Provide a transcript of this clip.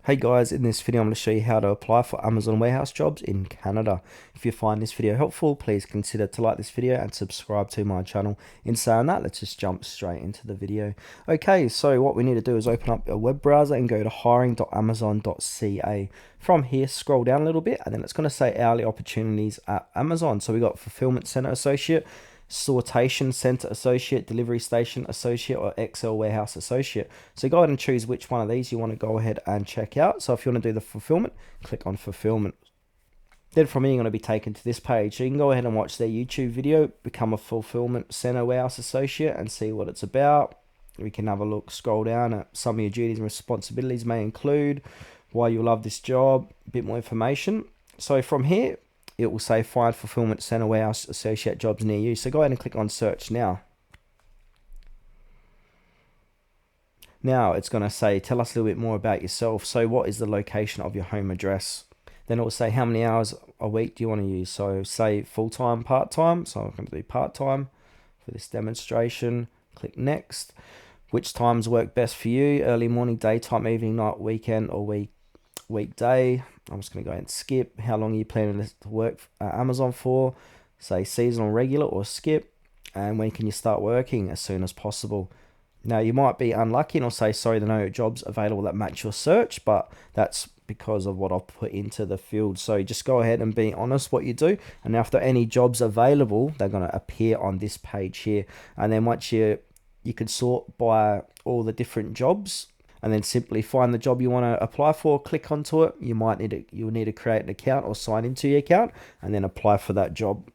Hey guys, in this video I'm going to show you how to apply for Amazon warehouse jobs in Canada. If you find this video helpful, please consider to like this video and subscribe to my channel. In saying that, let's just jump straight into the video. Okay, so what we need to do is open up a web browser and go to hiring.amazon.ca. From here, scroll down a little bit and then it's going to say hourly opportunities at Amazon. So we got fulfillment center associate, sortation center associate, delivery station associate, or Excel warehouse associate. So go ahead and choose which one of these you want to go ahead and check out. So if you want to do the fulfillment, click on fulfillment. Then from here, you're going to be taken to this page. So you can go ahead and watch their YouTube video, become a fulfillment center warehouse associate, and see what it's about. We can have a look, scroll down at some of your duties and responsibilities may include, why you love this job, a bit more information. So from here, it will say find fulfillment center warehouse associate jobs near you. So go ahead and click on search now. Now it's going to say, tell us a little bit more about yourself. So what is the location of your home address? Then it will say how many hours a week do you want to use. So say full-time, part-time. So I'm going to do part-time for this demonstration. Click next. Which times work best for you? Early morning, daytime, evening, night, weekend, or weekday. I'm just going to go ahead and skip. How long are you planning to work at Amazon for? Say seasonal, regular, or skip. And when can you start working? As soon as possible. Now you might be unlucky and I'll say sorry, there are no jobs available that match your search, but that's because of what I've put into the field. So just go ahead and be honest what you do. And now if there are any jobs available, they're going to appear on this page here. And then once you can sort by all the different jobs, and then simply find the job you want to apply for, click onto it. You'll need to create an account or sign into your account and then apply for that job.